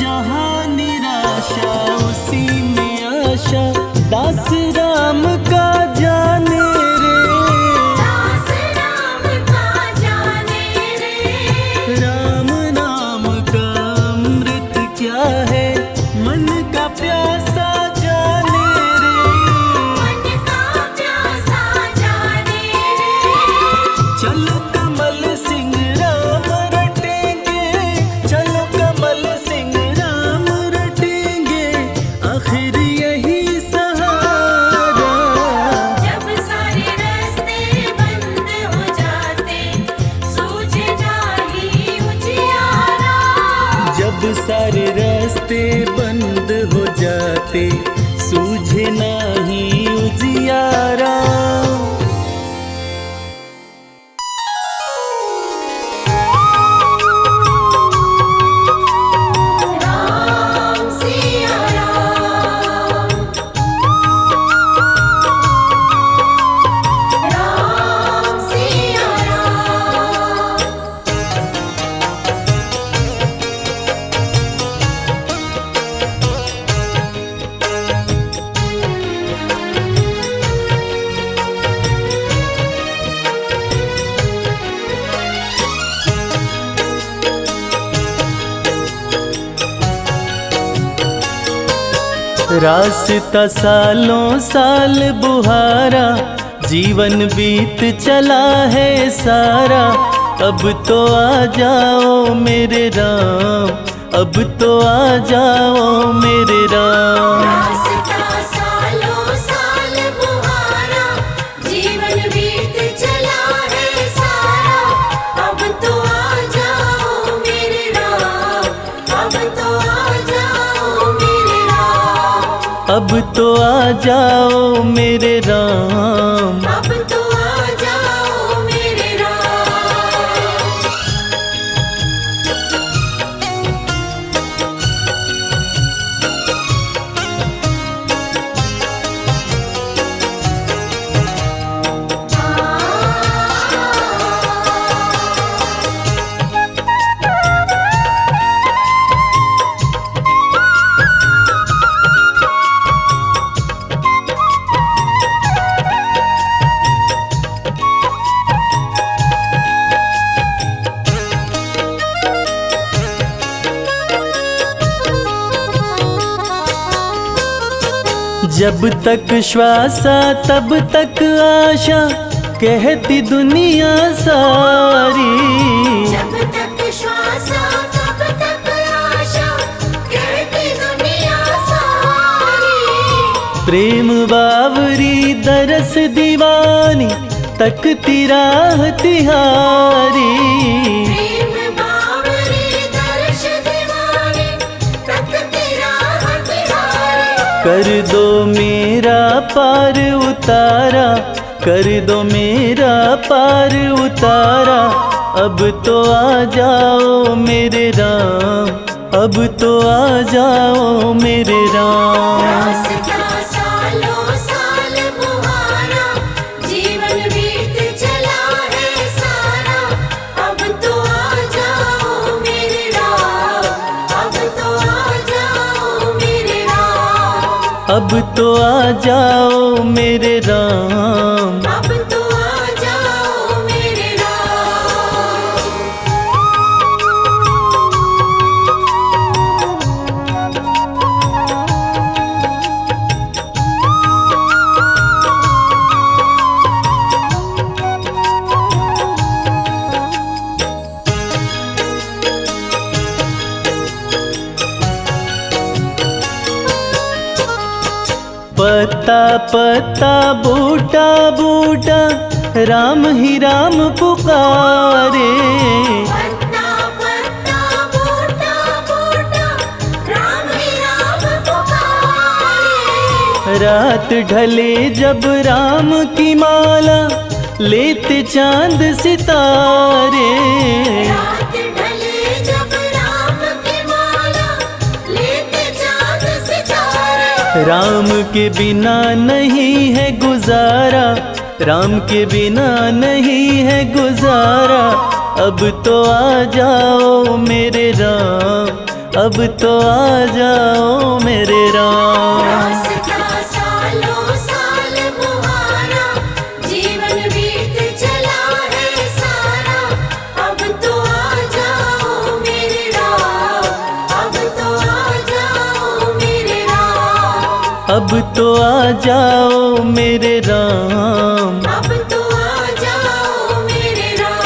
जहाँ निराशा उसी में आशा, दास राम का जाने रे। दास राम का जाने रे। राम नाम का अमृत क्या है मन का प्यासा जाने रे। मन का प्यासा जाने रे। चलो कमल सिंह राम रटेंगे, चलो कमल सिंह राम रटेंगे, आखिर यही सहारा। जब सारे रास्ते बंद हो जाते सूझे नाही उजियारा। जब सारे रास्ते बंद हो जाते सूझे नाही उजियारा। राम सिया राम। राम सिया राम। रास्ता सालों साल बुहारा, जीवन बीत चला है सारा। अब तो आ जाओ मेरे राम, अब तो आ जाओ मेरे राम। रास्ता सालों साल बुहारा, जीवन बीत चला है सारा। अब तो आ जाओ मेरे राम। अब तो आ जाओ मेरे राम। अब तो आ जाओ मेरे राम। अब तो आ जाओ मेरे राम। जब तक श्वासा तब तक आशा, कहती दुनिया सारी। जब तक श्वासा तब तक आशा, कहती दुनिया सारी। प्रेम बावरी दरस दीवानी, तकती राह तिहारी। प्रेम बावरी दर्श दीवानी, तकती राह तिहारी। कर दो मेरा पार उतारा, कर दो मेरा पार उतारा। अब तो आ जाओ मेरे राम, अब तो आ जाओ मेरे राम। रास्ता सालों साल मुहारा, जीवन बीत चला है सारा। अब तो आ जाओ मेरे राम, अब तो आ जाओ मेरे राम। अब तो आ जाओ मेरे राम। अब तो आ जाओ मेरे राम। पत्ता पत्ता बूटा बूटा, राम ही राम पुकारे। पत्ता पत्ता बूटा बूटा, राम ही राम पुकारे। रात ढले जब राम की माला, लेते चांद सितारे। रात ढले जब राम की माला, लेते चाँद सितारे। राम के बिना नहीं है गुजारा, राम के बिना नहीं है गुजारा। अब तो आ जाओ मेरे राम, अब तो आ जाओ मेरे राम। रास्ता सालों साल मुहारा, जीवन बीत चला है सारा। अब तो आ जाओ मेरे राम, अब तो आ जाओ मेरे राम। अब तो आ जाओ मेरे राम। अब तो आ जाओ मेरे राम।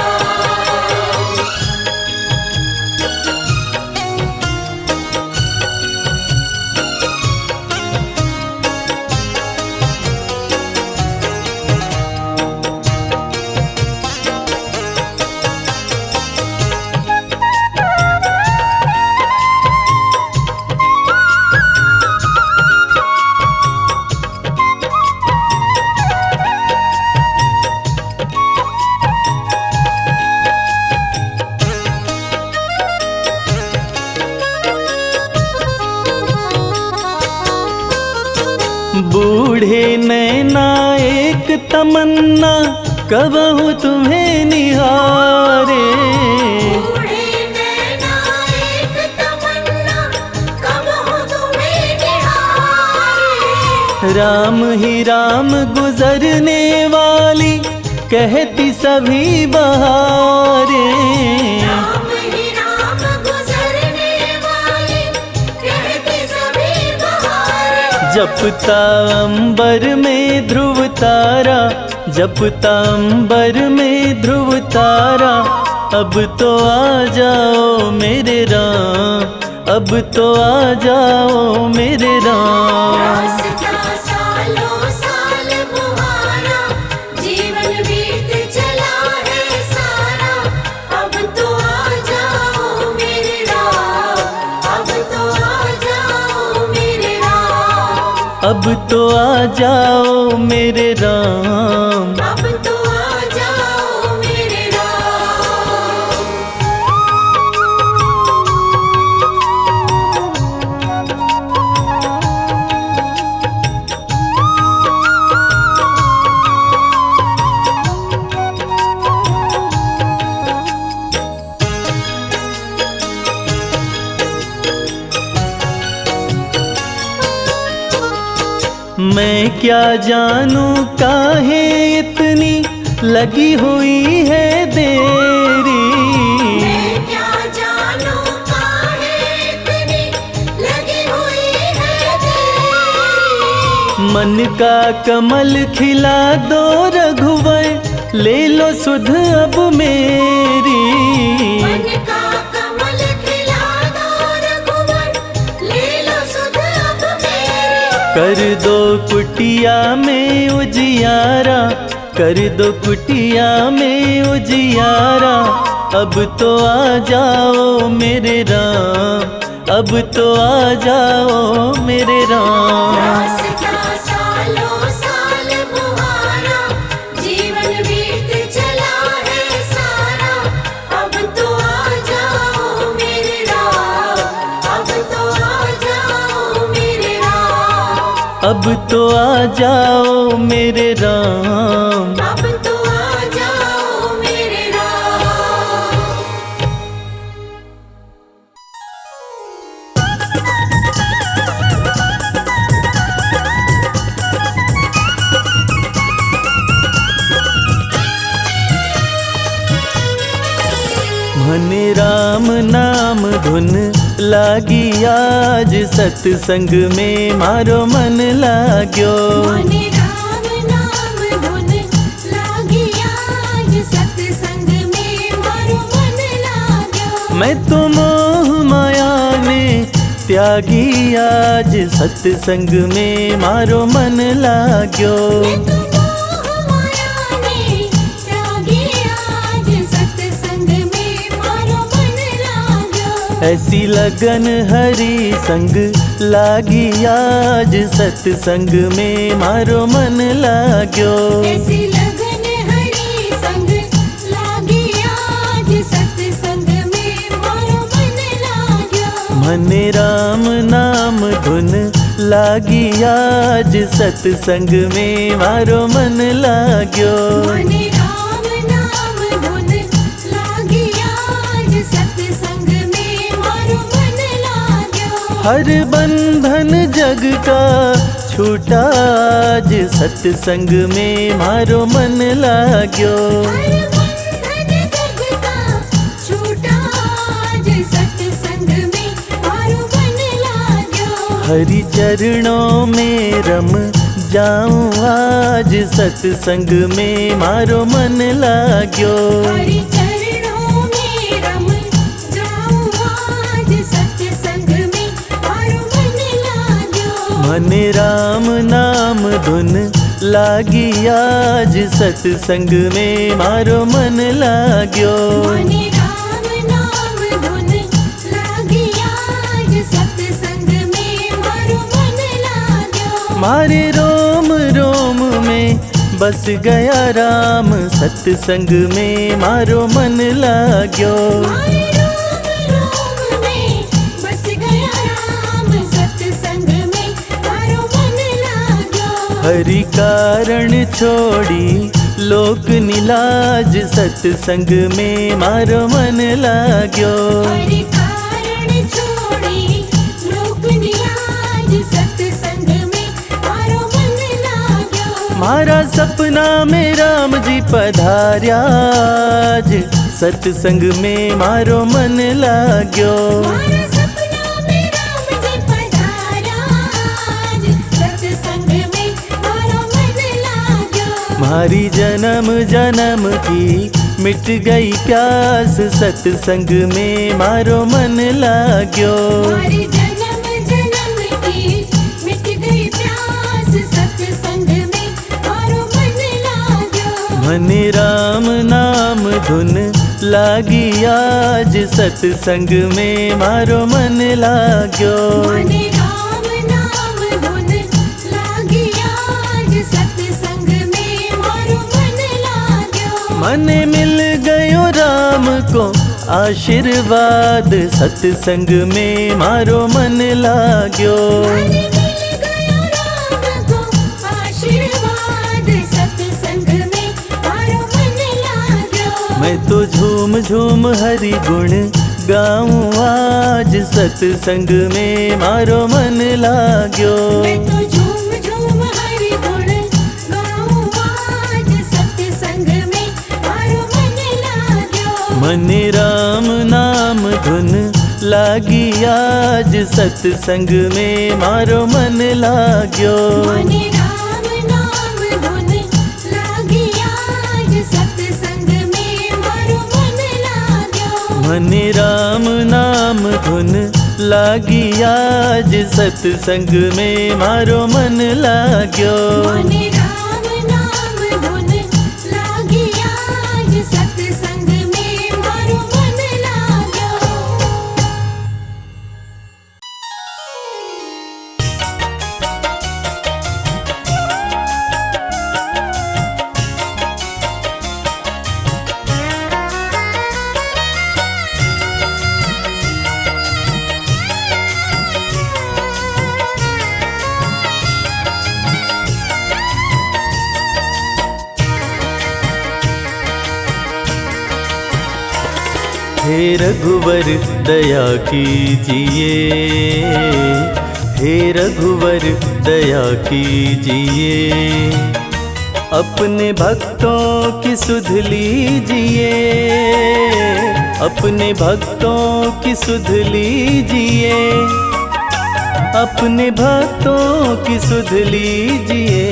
बूढ़े नैना एक तमन्ना, कबहू तुम्हें निहारे। बूढ़े नैना एक तमन्ना, कब हो तुम्हें निहारे। राम ही राम गुजरने वाली, कहती सभी बहारे। राम ही राम गुजरने वाली, कहती सभी बहारें। जपता अंबर में ध्रुव तारा, जपता अंबर में ध्रुव तारा। अब तो आ जाओ मेरे राम, अब तो आ जाओ मेरे राम। रास्ता सालों साल मुहारा, जीवन बीत चला है सारा। अब तो आ जाओ मेरे राम, अब तो आ जाओ मेरे राम। अब तो आ जाओ मेरे राम। अब तो आ जाओ मेरे राम। मैं क्या जानूं काहे इतनी लगी हुई है देरी। मैं क्या जानूं काहे इतनी लगी हुई है तेरी। मन का कमल खिला दो रघुवर, ले लो सुध अब मेरी। मन का कमल खिला दो रघुवर, ले लो सुध अब मेरी। कर दो कुटिया में उजियारा, कर दो कुटिया में उजियारा। अब तो आ जाओ मेरे राम, अब तो आ जाओ मेरे राम। रास्ता सालों साल बुहारा, जीवन बीत चला है सारा। अब तो आ जाओ मेरे राम, अब तो आ जाओ मेरे राम। अब तो आ जाओ मेरे राम। अब तो आ जाओ मेरे राम। मन राम नाम धुन लागी आज, सत्संग में मारो मन लाग्यो। मने राम नाम धुन लागी आज, सत्संग में मारो मन लाग्यो। मैं तो मोह माया ने त्यागी आज, सत्संग में मारो मन लाग्यो। मैं तो मोह माया ने त्यागी आज, सत्संग में मारो मन लाग्यो। ऐसी लगन हरि संग लागी आज, सत्संग में मारो मन लाग्यो। ऐसी लगन हरि संग लागी आज, सत्संग में मारो मन लाग्यो। मन राम नाम धुन लागी आज, सत्संग में मारो मन लाग्यो। मने राम नाम धुन लागी आज, सत्संग में मारो मन लाग्यो। हर बंधन जग का छूटा आज, सत्संग में मारो मन लाग्यो। हर बंधन जग का छूटा आज, सत्संग में मारो मन लाग्यो। हरि चरणों में रम जाऊं आज, सत्संग में मारो मन लाग्यो। हरि चरणों में रम जाऊं आज, सत्संग में मारो मन लाग्यो। मन राम नाम धुन लागी आज, सत्संग में मारो मन लाग्यो। मने राम नाम धुन लागी आज, सत्संग में मारो मन लाग्यो। मारे रोम रोम में बस गया राम, सत्संग में मारो मन लाग्यो। मारे रोम रोम में बस गया राम, सत्संग में मारो मन लाग्यो। हरि कारण छोड़ी लोक निलाज, सत्संग में मारो मन लाग्यो। हरि कारण छोड़ी लोक निलाज, सत्संग में मारो मन लाग्यो। मारा सपना में राम जी पधार्या आज, सत्संग में मारो मन लाग्यो। मारा सपना में राम जी पधारा आज, सत्संग में मारो मन लाग्यो। मारी जन्म जन्म की मिट गई प्यास, सत्संग में मारो मन लाग्यो। हमारी जन्म जन्म की मिट गई प्यास, सत्संग में मारो मन लाग्यो। मन राम नाम धुन लागी आज, सत्संग में मारो मन लाग्यो। मने राम नाम धुन लागी आज, सत्संग में मारो मन लाग्यो। मन मिल गयो राम को आशीर्वाद, सत्संग में मारो मन लाग्यो। मने मिल गयो राम को आशीर्वाद, सत्संग में मारो मन लाग्यो। मैं तो झूम झूम हरि गुण गाऊं आज, सत्संग में मारो मन लाग्यो। मैं तो झूम झूम हरि गुण गाऊं आज, सत्संग में मारो मन लाग्यो। मन राम नाम धुन लागी आज, सत्संग में मारो मन लाग्यो। मने राम मने राम नाम धुन लागी आज, सत्संग में मारो मन लाग्यो। मने राम नाम धुन लागी आज, सत्संग में मारो मन लाग्यो। हे रघुवर दया कीजिए, हे रघुवर दया कीजिए, अपने भक्तों की सुध लीजिए, अपने भक्तों की सुध लीजिए, अपने भक्तों की सुध लीजिए।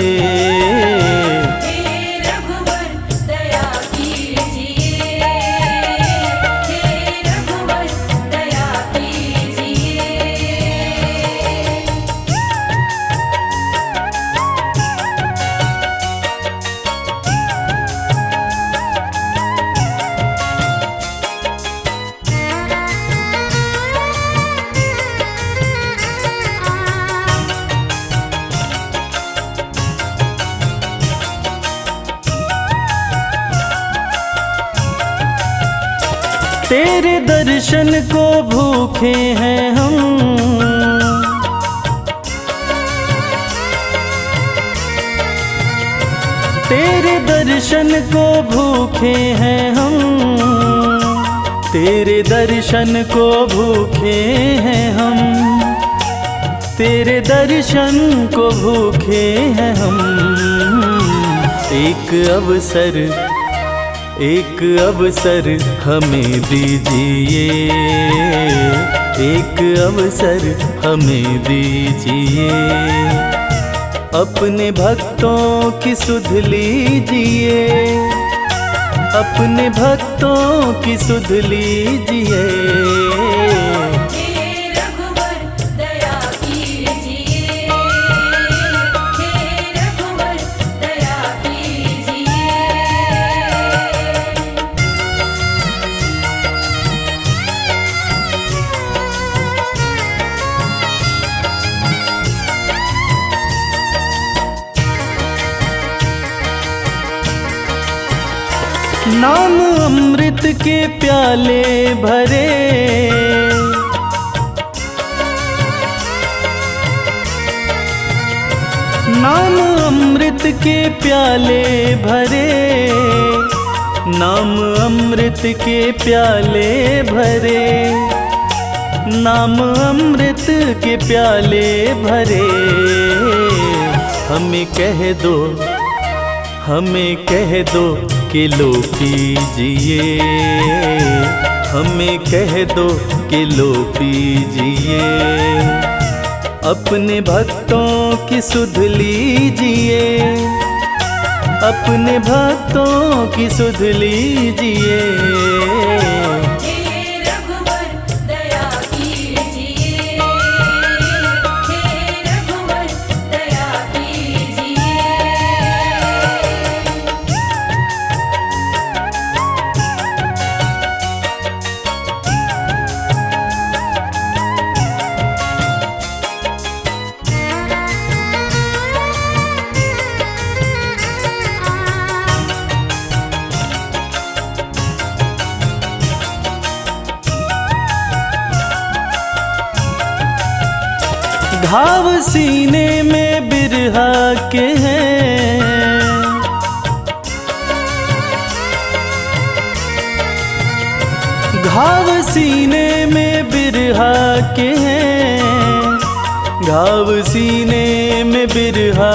तेरे दर्शन को भूखे हैं हम, तेरे दर्शन को भूखे हैं हम, तेरे दर्शन को भूखे हैं हम, तेरे दर्शन को भूखे हैं हम। एक अवसर, एक अवसर हमें दीजिए, एक अवसर हमें दीजिए, अपने भक्तों की सुध लीजिए, अपने भक्तों की सुध लीजिए। नाम अमृत के प्याले भरे, नाम अमृत के प्याले भरे, नाम अमृत के प्याले भरे, नाम अमृत के प्याले भरे। हमें कह दो, हमें कह दो कि लो पीजिए, हमें कह दो कि लो पीजिए, अपने भक्तों की सुध लीजिए, अपने भक्तों की सुध लीजिए। घाव सीने में बिरहा के हैं, घाव सीने में बिरहा के हैं, घाव सीने में बिरहा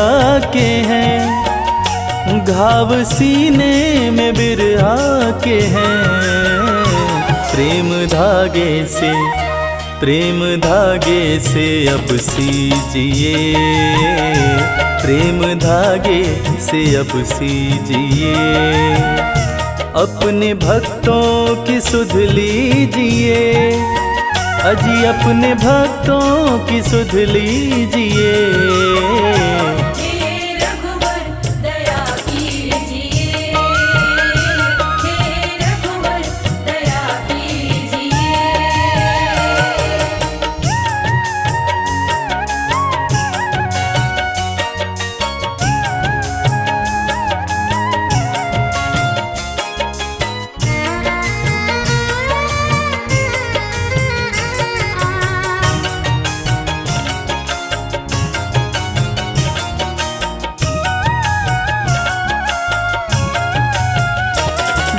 के हैं, घाव सीने में बिरहा के हैं। प्रेम धागे से, प्रेम धागे से अब सीजिए, प्रेम धागे से अब सीजिए, अपने भक्तों की सुध लीजिए, अजी अपने भक्तों की सुध लीजिए। हे रघुवर दया कीजिए, हे रघुवर दया कीजिए।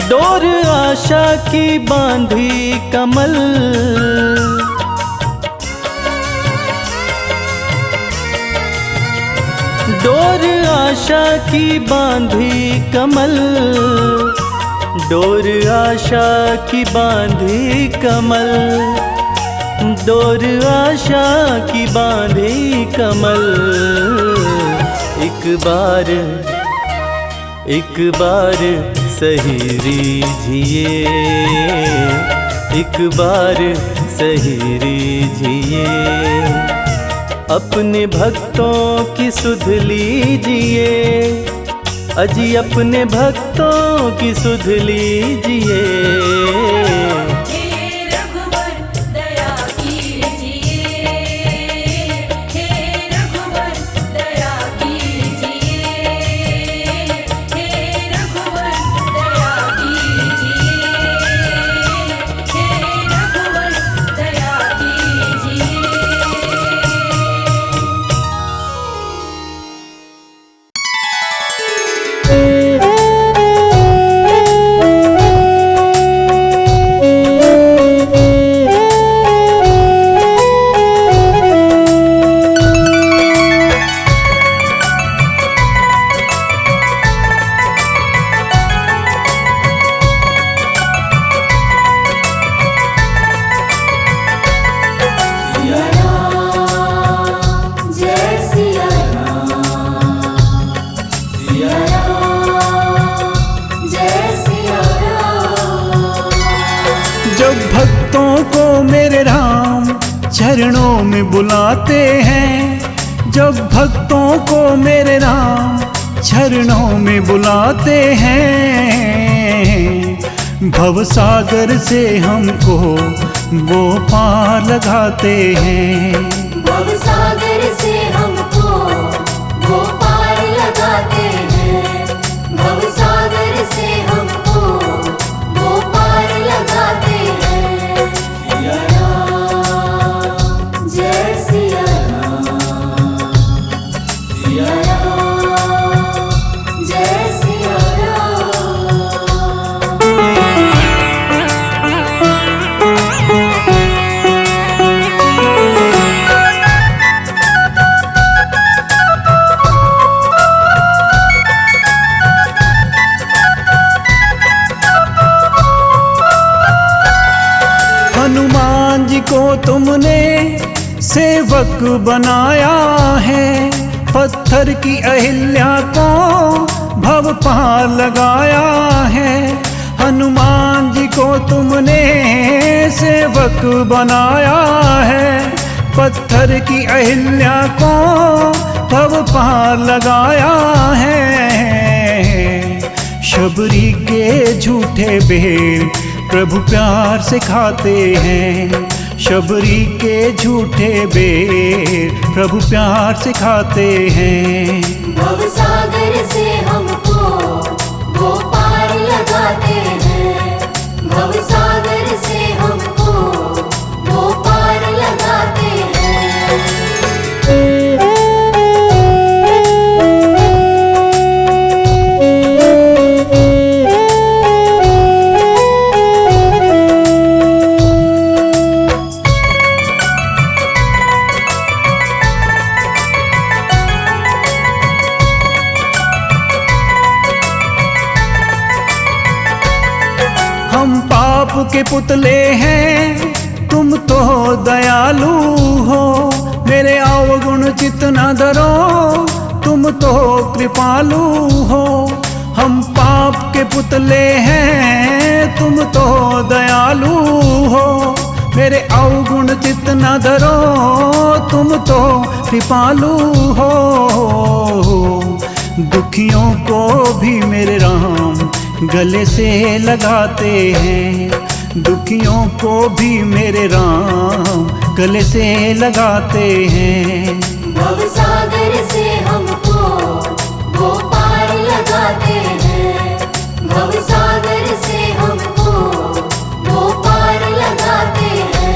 डोर आशा की बांधी कमल, डोर आशा की बांधी कमल, डोर आशा की बांधी कमल, डोर आशा की बांधी कमल। एक बार सही रीझिए, एक बार सही रीझिए। अपने भक्तों की सुध लीजिए, अजी अपने भक्तों की सुध लीजिए। हे रघुवर दया कीजिए, हे रघुवर दया कीजिए, हे रघुवर दया कीजिए, हे रघुवर दया कीजिए। सिया राम जय सिया राम, सिया राम जय सिया राम। जब भक्तों को मेरे राम चरणों में बुलाते हैं, जब भक्तों को मेरे राम चरणों में बुलाते हैं, भवसागर से हमको वो पार लगाते हैं। भवसागर से हमको वो पार लगाते हैं, भवसागर से हमको वो पार लगाते हैं। सिया राम जय सिया राम, सिया राम जय सिया राम। हनुमान जी को तुमने सेवक बनाया है, पत्थर की अहिल्या को भव पार लगाया है। हनुमान जी को तुमने सेवक बनाया है, पत्थर की अहिल्या को भव पार लगाया है। शबरी के झूठे बेर प्रभु प्यार से खाते हैं, शबरी के झूठे बेर प्रभु प्यार से खाते हैं। भवसागर से हमको वो पार लगाते हैं, भवसागर से हमको वो पार लगाते हैं। हम पाप के पुतले हैं, तुम तो दयालु हो। मेरे अवगुण चित न धरो, तुम तो कृपालु हो। हम पाप के पुतले हैं, तुम तो दयालु हो। मेरे अवगुण चित्त न धरो, तुम तो कृपालु हो। दुखियों को भी मेरे राम गले से लगाते हैं, दुखियों को भी मेरे राम गले से लगाते हैं। भव सागर से हमको वो पार लगाते हैं, भव सागर से हमको वो पार लगाते हैं।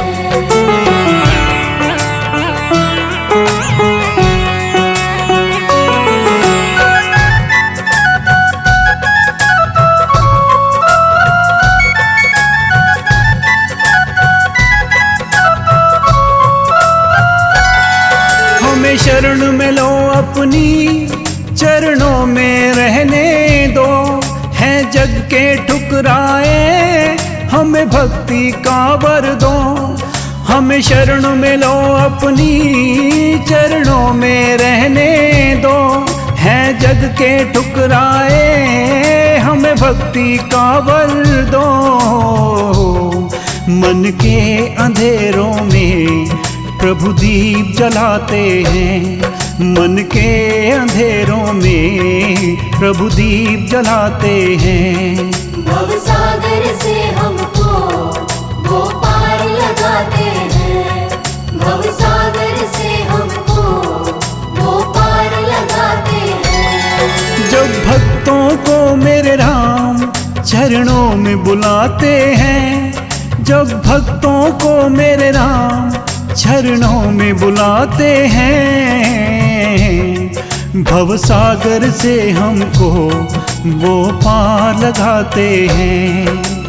हमें शरण में लो, अपनी चरणों में रहने दो। हैं जग के ठुकराए, हमें भक्ति का वर दो। हमें शरण में लो, अपनी चरणों में रहने दो। हैं जग के ठुकराए, हमें भक्ति का वर दो। मन के अंधेरों में प्रभु दीप जलाते हैं, मन के अंधेरों में प्रभु दीप जलाते हैं। भव सागर से हमको वो पार लगाते हैं, भव सागर से हमको वो पार लगाते हैं। जब भक्तों को मेरे राम चरणों में बुलाते हैं, जब भक्तों को मेरे राम चरणों में बुलाते हैं। भव सागर से हमको वो पार लगाते हैं।